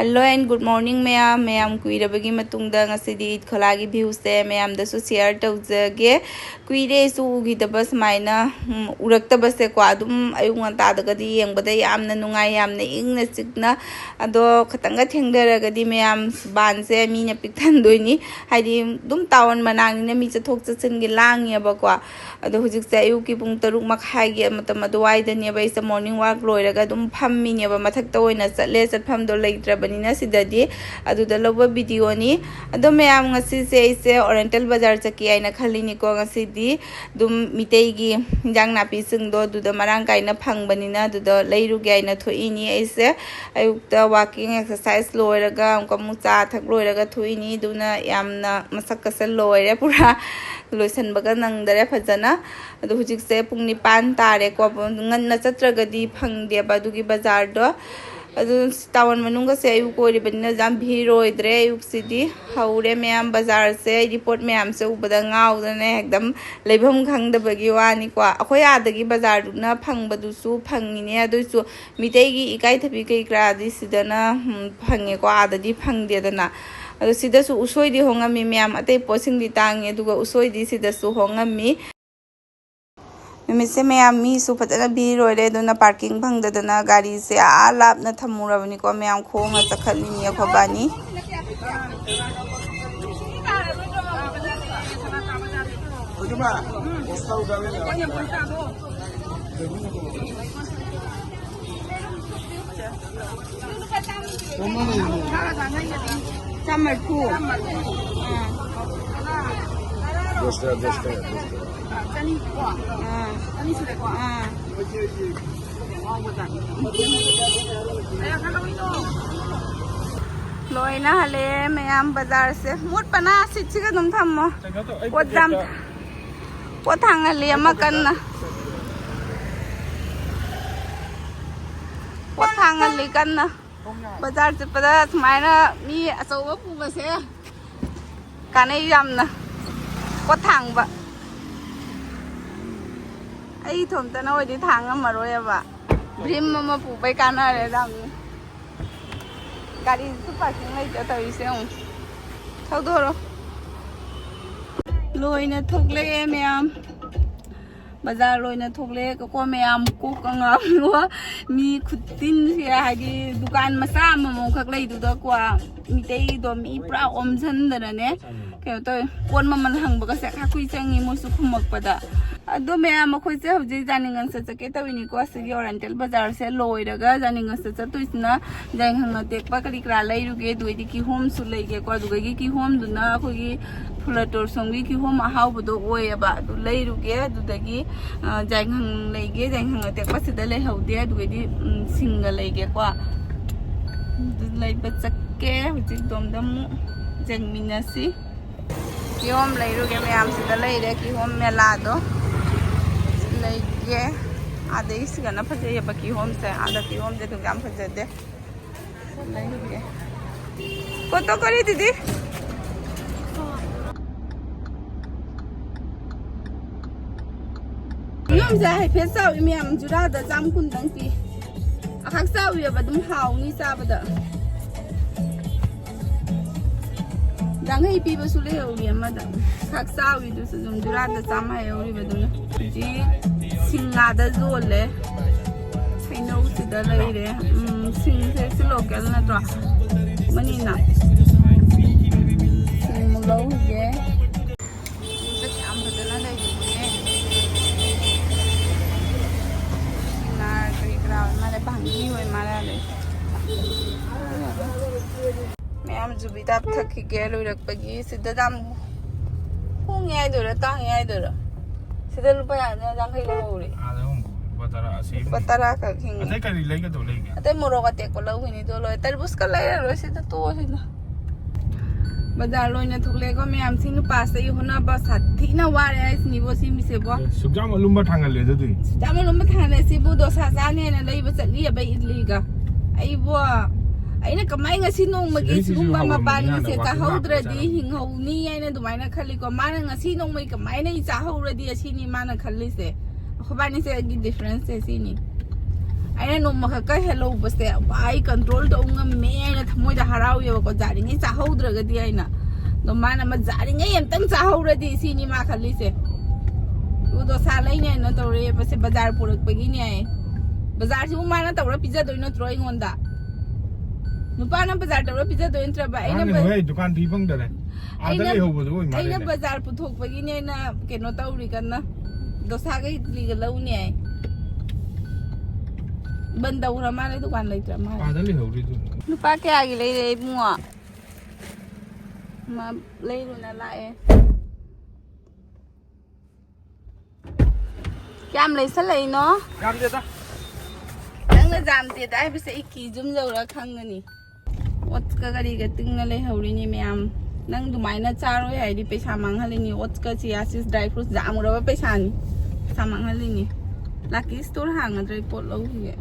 Hello and good morning ma'am कुइरबगी मतुंगदा ngасidi खोलागी views से मैम दसु share तौजगे कुइरे सु उगिदब समाइना उरक्तब से को अदुम अयुं ngantadagadi yengbada yamna nungai yamna ingna chikna ado khatanga thengdaragadi ma'am ban se mi na piktan doini haidi dum tawan manang na mi chathok chachin gi lang ya ba kwa ado hujik se ayu ki pung taruk makhai gi matam adwai da ne bai se morning walk loiraga dum phammi ne ba mathak ta oina chatle chatpham do leitra banina sidadi adu da loba video ni ado ma'am ngasi se ise oriental bazar chaki aina khali ni ko ngasi di dum Meitei gi hinjang napi sing do du da marang kai na phang banina du da leiru gi aina thoi ni ise ayukta walking exercise loiraga amka mu cha thak loiraga thoi ni duna yamna masak kasal loire pura loisan baga nang dare phajana adu hujik se pung ni pan tare ko ngan na chatragadi phang de ba du gi bazar do adu tawan manunga se ayu ko ribana jam bhiro idre ayuk sidi haure ma'am बाजार से report ma'am से ubada ngaudane ekdam leibham khangdabagi wani kwa akhoi adagi bazar na phangbadusu phangine adusu Meitei gi ikai thabi kai kradi sidana phange ko adadi phangde dana adu sidasu usoi di hongami ma'am atei posing di tangi aduga usoi di sidasu hongami मिसे ma'am मी सु फजना भी रोरे दोना parking भंगदना गाड़ी से आ लापना थमुरबनी को ma'am खोंग चखलिनी खबानी लोइना हले ma'am बाजार से मुट पना सिचिगा दुम थम्मो पोदम पोथांगले मकन्ना पोथांगले कन्ना बाजार से पदा समाइना मी अचौबा पुबसे कानै यामना पोथांगबा आई थोमतना ओइदि थांगमरोयबा भ्रिम ममा पुबै कानारे दाम गाड़ी से पार्किंग लेते तो इसे हूँ थोड़ो लोइना थोकले मैम बाजार लोइना थोकले को मैम को कंगाम लो मी खुदिन से हागी दुकान मसा ममो खकले दुदा को Meitei do mi pra omsan दरने क्या तो कौन ममन हंग बगा से खाकुई चंगी मोसु खुमक पदा अदो मैम अखोई से हजे जानिंगन से चके तविनी को असगी ओरिएंटल बाजार से लोइरगा जानिंगन से चतुइसना जाइं हंग तेकपा करी क्रा लैरुगे दुइदि की होम सु लैगे को दुगगी की होम दुना अखोगी फुलटोर संगी की होम हाउबदो ओयबा दु लैरुगे दुदगी जाइं हंग लैगे जाइं हंग तेकपा सिदा लैहौदे दुइदि सिंग लैगे को लैबा चके हजे दोमदम जंगमिनासी की होम लैरुगे मैम सिदा लैरे की होम मेला दो लैगे आदे इसगना फजेयबा की होम से आदा की होम जे दुगाम फजदे लैगे फोटो करी दीदी यम जा है फेसाव मैम जुरा द जाम कुंदंग की अखाक साव यबा दुम हाउनी साबदा Dangai piba sule ori amada khak sawi du sum durada sama ori baduna ji singa da zole saino sida leire sing se local na to manina sing mulo ye se am badana dai ni na kri kra mare bhangi hoi mara le ma'am जुबिदा थकी के लोइरकपगी सिदा दाम होंगे आइदोरा तांगे आइदोरा सिदा रुपा याना जांखै लौरे आदा हम बतरा का खिंग अते करी लेगे तो लेगे अते मोरोगा टेक को लौहिनी तो लोय तरबुज का लेरा रो सिदा तो सिदा बाजार लोइना थुकले को मैम सिनु पास इ होना बस हथि ना वारे आइस निबो सिमि से बो सुजाम लुम्बा थांगले जदि सुजाम लुम्बा थांगले सिबु दोसा जाने ना लैबा चली बा इडलीगा आइबो अइना कमाई ngasi nongmagi sigumba mapani se ta haudradi hinghauni aina dumaina khali ko mana ngasi nongmai kamaina I cha hauradi asini mana khalli se khobani se gi difference se sini ꯑꯩꯅ ꯅꯣꯡꯃ ꯈꯛꯀ ꯍꯦꯜꯂꯧꯕꯁꯦ ꯋꯥꯏ ꯀꯟꯇ꯭ꯔꯣꯜ ꯇꯧ ꯉꯝꯃꯦ ꯑꯩꯅ ꯊꯃꯣꯏꯗ ꯍꯔꯥꯎꯋꯦꯕꯀꯣ ꯖꯥꯔꯤꯉꯩ ꯆꯥꯍꯧꯗ꯭ꯔꯒꯗꯤ ꯑꯩꯅ ꯑꯗꯣ ꯃꯥꯅ ꯑꯃ ꯖꯥꯔꯤꯉꯩ ꯑꯝꯇꯪ ꯆꯥꯍꯧꯔꯗꯤ ꯁꯤꯅꯤ ꯃꯥ ꯈꯜꯂꯤꯁꯦ ꯗꯣꯁꯥ ꯂꯩꯅꯦꯅ ꯇꯧꯔꯦꯕꯁꯦ ꯕꯖꯥꯔ ꯄꯨꯔꯛꯄꯒꯤꯅꯦ ꯕꯖꯥꯔꯁꯤꯕꯨ ꯃꯥꯅ ꯇꯧꯔ ꯄꯤꯖꯗꯣꯏ ꯅꯠꯇ꯭ꯔꯣ ꯑꯩꯉꯣꯟꯗ ꯅꯨꯄꯥꯅ ꯕꯖꯥꯔ ꯇꯧꯔ ꯄꯤꯖꯗꯣꯏ ꯅꯠꯇ꯭ꯔꯕ दुकान भी फंगदरे ꯑꯩꯅ ꯕꯖꯥꯔ ꯄꯨꯊꯣꯛꯄꯒꯤꯅꯦ ꯑꯩꯅ ꯀꯩꯅꯣ ꯇꯧꯔꯤ ꯀꯟꯅ ꯗꯣꯁꯥꯒ ꯏꯗꯂꯤꯒ ꯂꯧꯅꯤ ꯕꯟ ꯇꯧꯈ꯭ꯔ ꯃꯥꯜꯂꯦ ꯗꯨꯀꯥꯟ ꯂꯩꯇ꯭ꯔ ꯃꯥꯜꯂꯦ ꯂꯨꯄꯥ ꯀꯌꯥꯒꯤ ꯂꯩꯔꯦ ꯏꯕꯨꯡꯉꯣ ꯃꯥ ꯂꯩꯔꯨꯅ ꯂꯥꯛꯑꯦ ꯀꯌꯥꯝ ꯂꯩꯁꯜꯂꯛꯏꯅꯣ ꯌꯥꯝꯗꯦꯗ ꯅꯪꯅ ꯖꯥꯝꯗꯦꯗ ꯍꯥꯏꯕꯁꯦ ꯑꯩ ꯀꯤ ꯖꯨꯝ ꯌꯧꯔ ꯈꯪꯒꯅꯤ ꯑꯣꯠꯁꯀ ꯀꯔꯤꯒ ꯇꯤꯡꯅ ꯂꯩꯍꯧꯔꯤꯅꯤ ꯃꯌꯥꯝ ꯅꯪ ꯑꯗꯨꯃꯥꯏꯅ ꯆꯥꯔꯣꯏ ꯍꯥꯏꯗꯤ ꯄꯩꯁꯥ ꯃꯥꯡꯍꯜꯂꯤꯅꯤ ꯑꯣꯠꯁꯀ ꯆꯤꯌꯥꯁꯤꯁ ꯗ꯭राꯏ ꯐ꯭ꯔꯨꯠꯁ ꯌꯥꯝꯃꯨꯔꯕ ꯄꯩꯁꯥꯅꯤ ꯄꯩꯁꯥ ꯃꯥꯡꯍꯜꯂꯤꯅꯤ ꯂꯥꯛꯀꯤ ꯁ꯭ꯇꯣꯔ ꯍꯥꯡꯒꯗ꯭ꯔꯥ ꯄꯣꯠ ꯂꯧꯈꯤꯒꯦ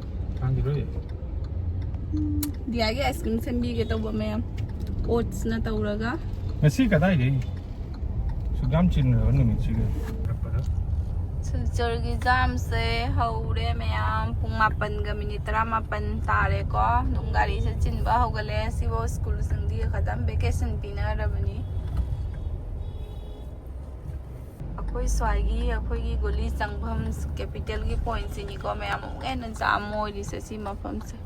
ꯗꯤꯌꯥꯒꯤ ꯑꯥꯏꯁ ꯀ꯭ꯔꯤꯝ ꯁꯦꯝꯕꯤꯒꯦ ꯇꯧꯕ ꯃꯌꯥꯝ ꯑꯣꯠꯁꯅ ꯇꯧꯔꯒ ꯉꯁꯤ ꯀꯗꯥꯏꯗꯩ ꯁꯨꯛꯌꯥꯝ ꯆꯤꯟꯅꯕ ꯅꯨꯃꯤꯠꯁꯤꯒ ꯁꯤꯜꯆꯔꯒꯤ ꯖꯥꯝꯁꯦ ꯍꯧꯔꯦ ꯃꯌꯥꯝ ꯄꯨꯡ 8:19 ꯇꯥꯔꯦꯀꯣ ꯑꯗꯨꯝ ꯒꯥꯔꯤꯁꯦ ꯆꯤꯟꯕ ꯍꯧꯒꯠꯂꯦ ꯁꯤꯐꯥꯎ ꯁ꯭ꯀꯨꯜꯁꯤꯡꯗꯤ ꯈꯇꯪ ꯚꯦꯀꯦꯁꯟ ꯄꯤꯅꯔꯕꯅꯤ ꯑꯩꯈꯣꯏ ꯁ꯭ꯋꯥꯏꯒꯤ ꯑꯩꯈꯣꯏꯒꯤ ꯒꯨꯂꯤ ꯆꯪꯐꯝ ꯀꯦꯄꯤꯇꯦꯜꯒꯤ ꯄꯣꯏꯟꯠꯁꯤꯅꯤꯀꯣ ꯃꯌꯥꯝ ꯑꯃꯨꯛ ꯍꯦꯟꯅ ꯖꯥꯝ ꯑꯣꯏꯔꯤꯁꯦ ꯁꯤ ꯃꯐꯝꯁꯦ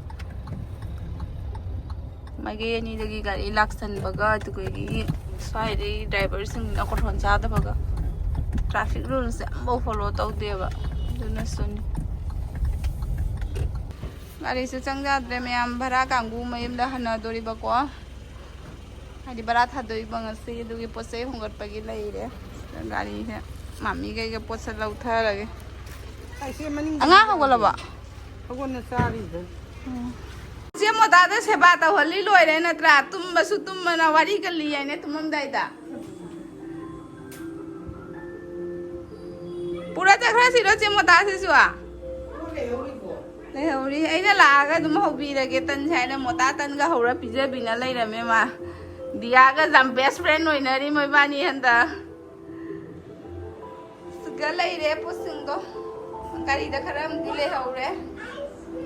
ꯃꯥꯏꯀꯩ ꯑꯅꯤꯗꯒꯤ ꯒꯥꯔꯤ ꯂꯥꯛꯁꯟꯕꯒ ꯑꯗꯨꯒꯤ ꯁ꯭ꯋꯥꯏꯗꯒꯤ ꯗ꯭ꯔꯥꯏꯚꯔꯁꯤꯡꯅ ꯀꯣꯟꯊꯣꯟ ꯆꯥꯗꯕꯒ ट्रैफिक रूल्स अम्बाव फॉलो तौदेबा दुनसुनी गाड़ी से चंगजाद्रे मैम भरा कांगू मयुमदा हनदोरिबको हादि भरा थादोइबा ngasi दुगी पोसे होंगटपगी लैरे गाड़ी से मामी गैगे पोसे लौथरगे आइसे मनिंग अंगा होगलबा होगन चारीदे जे मोदादे सेबा तहली लोइरे नत्रा तुम्बसु तुम्मना वारी कली याने तुममदाइदा पूरा चखरा सिरो चे मोता से सुआ लेहौरी ऐना लागा दुम हौबीरगे तन छाइना मोता तन गा हौरा पिजे बिना लैरमे मा दियागा जम बेस्ट फ्रेंड होइनरी मोइबानी हंदा सुगा लैरे पुसिंगदो गाड़ी दा खरम दिले हौरे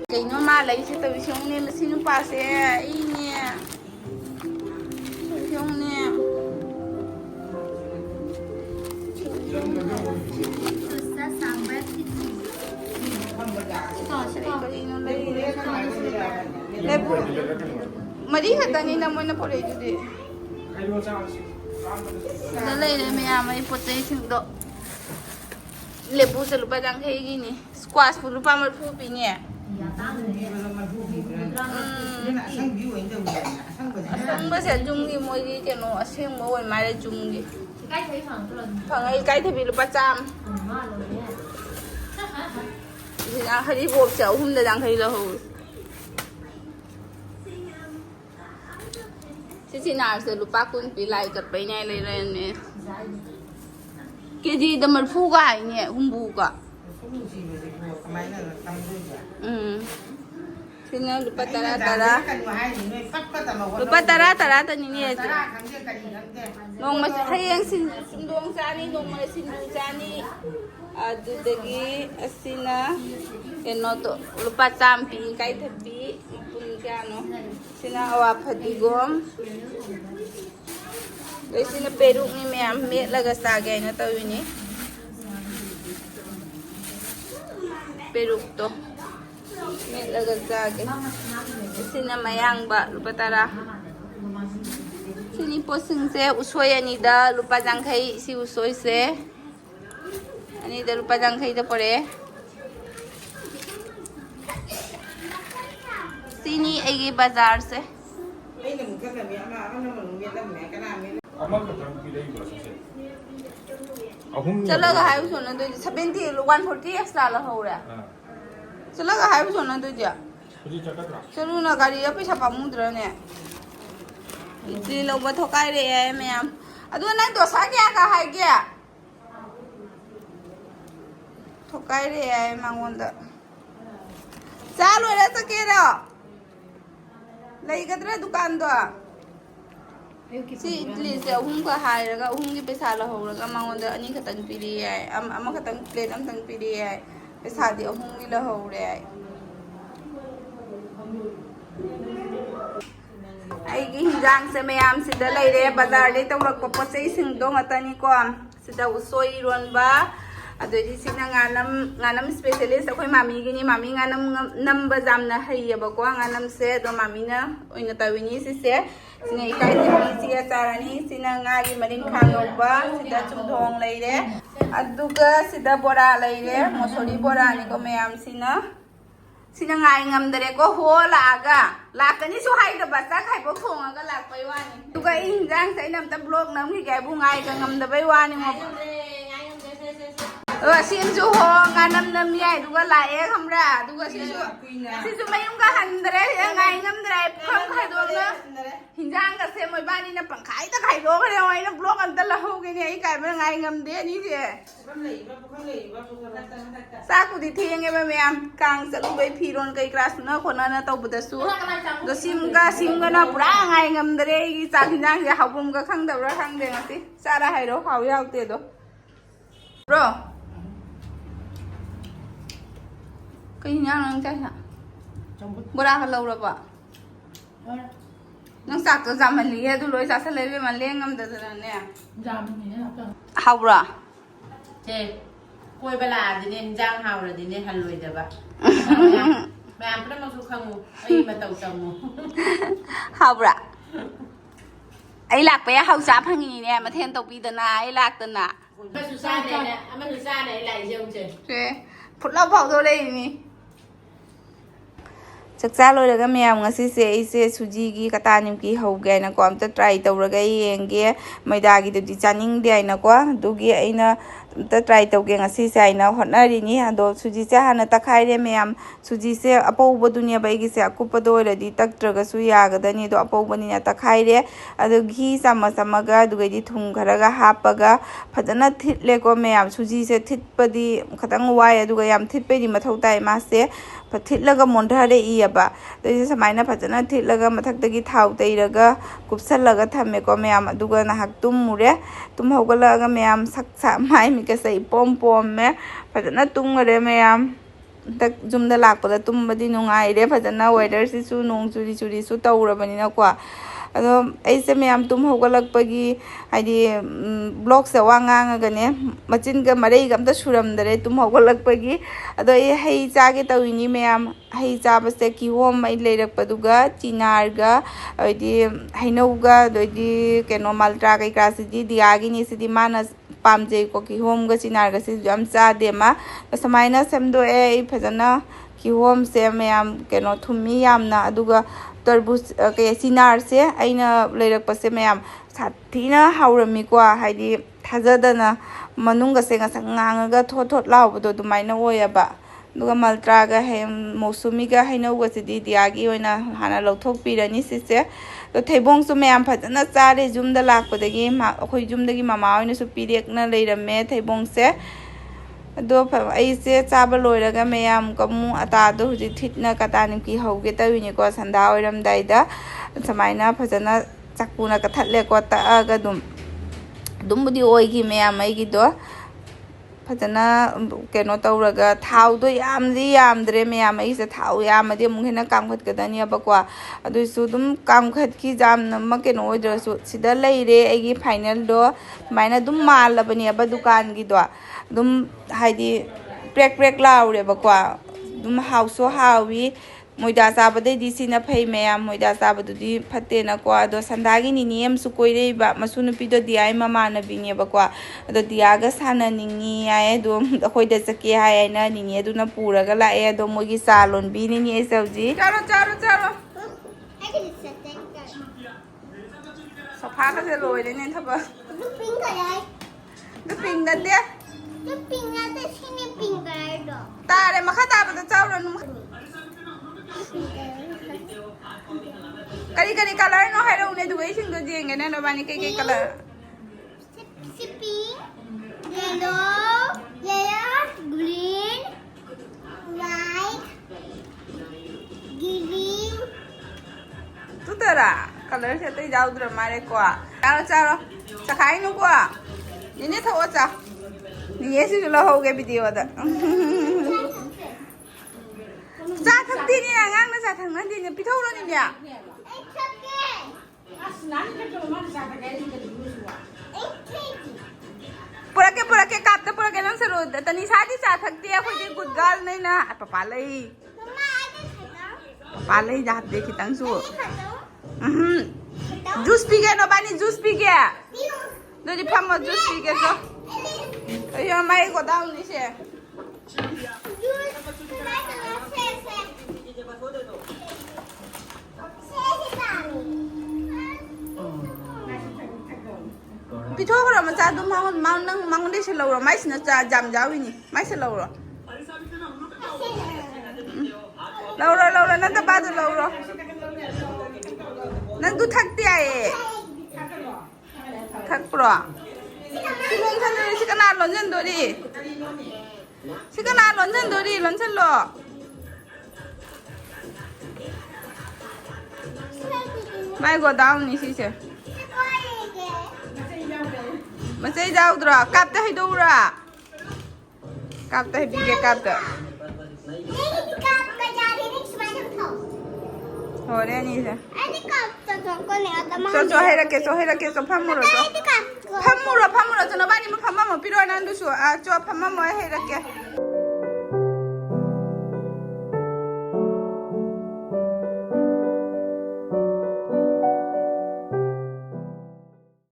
कइनो मा लैसे त बिसोंने मसिनु पासे इने बिसोंने मरी खतनी ना मोना पड़े जुदे ना लेरे मैम आई पोते सिंगदो लेबू से रुपा जांखेगी नी स्क्वाश फुल रुपा मरफू पीने असंग से जुंगी मोगी केनो असंग मो ओय मारे जुंगी फंगई काई थबी रुपा चाम हरी बोब से अहुम दा जांखै लहो सिसी नार से रुपा कुन पी लाई कट पैने ले रेने केजी द मरफू का आइने हुंबू का सिना रुपा तरा तनी ने नोंग हयेंग सिंदोंग चानी नोंग सिंदू चानी अदुदगी असिना केनो तो रुपा चाम्पी काई थपी पुन क्यानो सिना अवा फदिगोम लेसिना पेरुक नि मैम मेट लगा सागे न तविनी पेरुक तो मेट लगा सागे सिना मयांगबा रुपा तरा सिनी पोसिंग से उसोय अनिदा रुपा जांखै सी उसोय से अनिदा रुपा जांखै द पड़े सिनी एगी बाजार से चलगा हाय सोना दो 70 140 एक्स्ट्रा ला होरा चलगा हाय सोना दो जा चलू ना गाड़ी पैसा पामुद्रने इतली लोग थोकाय रे मैम अदो ना दोसा क्या का हाय गया थोकाय रे मांगोंदा चालो रे सकेरा लेगद्रा दुकान दो सी इडली से अहुम का हायरगा अहुम की पैसा लहौरगा मांगोंदा अनी खतन पीरी है अमा खतन प्लेट अमतन पीरी है पैसा दी अहुम की लहौरे है ꯑꯩꯒꯤ ꯍꯤꯟꯖꯥꯡꯁꯦ ꯃꯌꯥꯝꯁꯤꯗ ꯂꯩꯔꯦ ꯕꯖꯥꯔꯗꯩ ꯇꯧꯔꯛꯄ ꯄꯣꯠ ꯆꯩꯁꯤꯡꯗꯣ ꯉꯥꯛꯇꯅꯤꯀꯣ ꯁꯤꯗ ꯎꯁꯣꯏ ꯏꯔꯣꯟꯕ ꯑꯗꯩꯗꯤ ꯁꯤꯅ ꯉꯥꯅꯝ ꯁ꯭ꯄꯦꯁꯦꯂꯤꯁ ꯑꯩꯈꯣꯏ ꯃꯥꯃꯤꯒꯤꯅꯤ ꯃꯥꯃꯤ ꯉꯥꯅꯝ ꯅꯝꯕ ꯌꯥꯝꯅ ꯍꯩꯌꯦꯕꯀꯣ ꯉꯥꯅꯝꯁꯦ ꯑꯗꯣ ꯃꯥꯃꯤꯅ ꯑꯣꯏꯅ ꯇꯧꯋꯤꯅꯤ ꯁꯤꯁꯦ ꯁꯤꯅ ꯏꯀꯥꯏꯊꯕꯤꯁꯤꯒ ꯆꯥꯔꯅꯤ ꯁꯤꯅ ꯉꯥꯒꯤ ꯃꯔꯤꯟꯈꯥ ꯉꯧꯕ ꯁꯤꯗ ꯆꯨꯝꯊꯣꯡ ꯂꯩꯔꯦ ꯑꯗꯨꯒ ꯁꯤꯗ ꯕꯣꯔꯥ ꯂꯩꯔꯦ ꯃꯣꯁꯣꯔꯤ ꯕꯣꯔꯥꯅꯤꯀꯣ ꯃꯌꯥꯝꯁꯤꯅ sina ngai ngamdare ko hola aga lakani su haidaba sak haibo khonga lakpai wani tuga injang sai namta blog namgi gai bu ngai ka ngamdabai wani mo sinju ho nganam nam yai duga lae khamra duga sisu mayum ka handre ngai ngamdre kham khai do na hinjang ka se moi bani na pangkhai ta khai do khare oi na blog anta la ho ge ni ai kai ba ngai ngamde ni je sa ku di thenge ba meam kang sa lu bai phiron kai class na khona na tau bada su do sim ga na pura ngai ngamdre gi cha hinjang ge habum ga khang da ra khang de ngati sa ra hai ro hau yau te do bro cái nhang nang chai hả bữa ra lâu rồi bà nang sạc cho giảm mình liệt tôi lối sạc sẽ lấy về mà lên ngâm từ từ nè giảm thì nó hậu rồi thế quay bà là thì nên giang hậu rồi thì nên hành lùi được bà mẹ ăn cái đó mà không ấy mà tàu tàu hậu rồi ấy lạc bé hậu sáp hàng nghìn nè mà thêm tàu pi tận à ấy lạc tận à mà su sa này nè mà su sa này lại dâu chơi thế phút lâu phẩu thôi đây nè chắc chắn rồi cái mèo ngasi se suji gi kata nim ki hau ge na ko amta try tawraga yenge maida gi du chaning de na ko du gi aina ta try taw ge ngasi se aina honari ni ado suji se hana ta khai re mèo suji se apau ba dunia bai gi se akupa do re di tak traga su ya ga da ni do apau ba ni na ta khai re ado gi sama ga du gi thum khara ga hapaga phadana thit le ko mèo suji se thit pa di khatang wai adu ga yam thit pe di mathau tai ma se thitlaga mondhare iyaba doi samaina phajana thitlaga mathakdagi thau teiraga kupsallaga thame ko meyam aduga nahak tummure tum hogalaga meyam saksa mai mi ka sai pom me phajana tungare meyam tak jumda lakpada tumbadi nungai re phajana weather si su nong churi su tawrabani na kwa ado aise meyam tum hogalakpagi haidi blog se wanga ga ne machin ga marei ga amta suram dare tum hogalakpagi ado e hei cha ge tawini meyam hei cha baste ki hom mai leirak paduga chinar ga haidi hainau ga doidi keno maltra kai krasi di diagi ni sidi mana pamje ko ki hom ga chinar ga si jam cha de ma samaina semdo e phajana ki hom se meyam keno thumi yamna aduga तरबूज के सिनार से आइना लेरक पसे ma'am साथीना हाउरमी को हाइदी थाजदना मनुंग से ngang थोथ लाउबदो दुमाइना ओयबा दुगा मल्ट्रागा हे मौसुमीगा हैनौगा सिदी दियागी ओइना हाना लौथोक पिरनी सिसे तो थैबोंग सु मैम फजना चारे जुमदा लाकपदगी अखोय जुमदगी मामा ओइना सु पिरेकना लेरमे थैबोंग से do aise chaba loiraga meyam kamu atado huji thitna katanim ki hoge tawini ko sanda oiram daida samaina phajana chakuna ka thatle ko ta aga dumbudi oigi meyam ai gi do phajana keno tawraga thau do yamdre meyam ai se thau yamade mung hena kam khat ka dani abakwa adu su dum kam khat ki jam ma keno oidra su sida leire ai gi final do maina dum mal labani aba dukan gi do dum haidi prek laure bakwa dum hauso hawi moida sabade di sina phai meyam moida sabadu di phatte na kwa do sandagi ni niyam su koire ba masunu pido di ai mama na binge bakwa do diaga sana ningi ai do khoi da saki ai na ningi du na pura ga la e do mogi salon bi ni ni sauji charo sofa ka se loi le ne thaba ping ka ai do ping da de ping na de sini ping ba do tare makha ta ba chawra nu kari color no hai ro ne du gai sing do jeng ne no bani kai color pink yellow green white green tu tara color se tai jau dra mare kwa charo chakhai nu kwa ni ne thawa cha ni ye si lo ho ge video da ꯆꯥ ꯊꯛꯇꯦꯅꯦ ꯑꯉꯥꯡꯅ ꯆꯥ ꯊꯛꯅꯗꯦꯅꯦ ꯄꯤꯊꯧꯔꯅꯤꯅꯦ पुरके कापते पुरके नंग सरो तनी सादी चा थकती है कोई गुड गर्ल नहीं ना पापा लई जात देखी तंग सु जूस पी गए नो बानी जूस पी गया दो जी फमो जूस पी गए सो अयो माई को दाउ नि से पिठोखरा मचा दु माउन दे से लौरो माइ सिना चा जाम जाविनी माइ से लौरो नंद बादु लौरो नंग दु थकते आए थकप्रो सिलों थंदरी सिकना लोंजन दोरी लोंजन लो माइ गो दाउ नि सिसे मचे जाउद्रा कापते है दौरा कापते है बिगे कापते हो रे नि से सो है रखे सो फमुरो चो न बानी म फम्मा म पिरो नंदु सो आ चो फम्मा म है रखे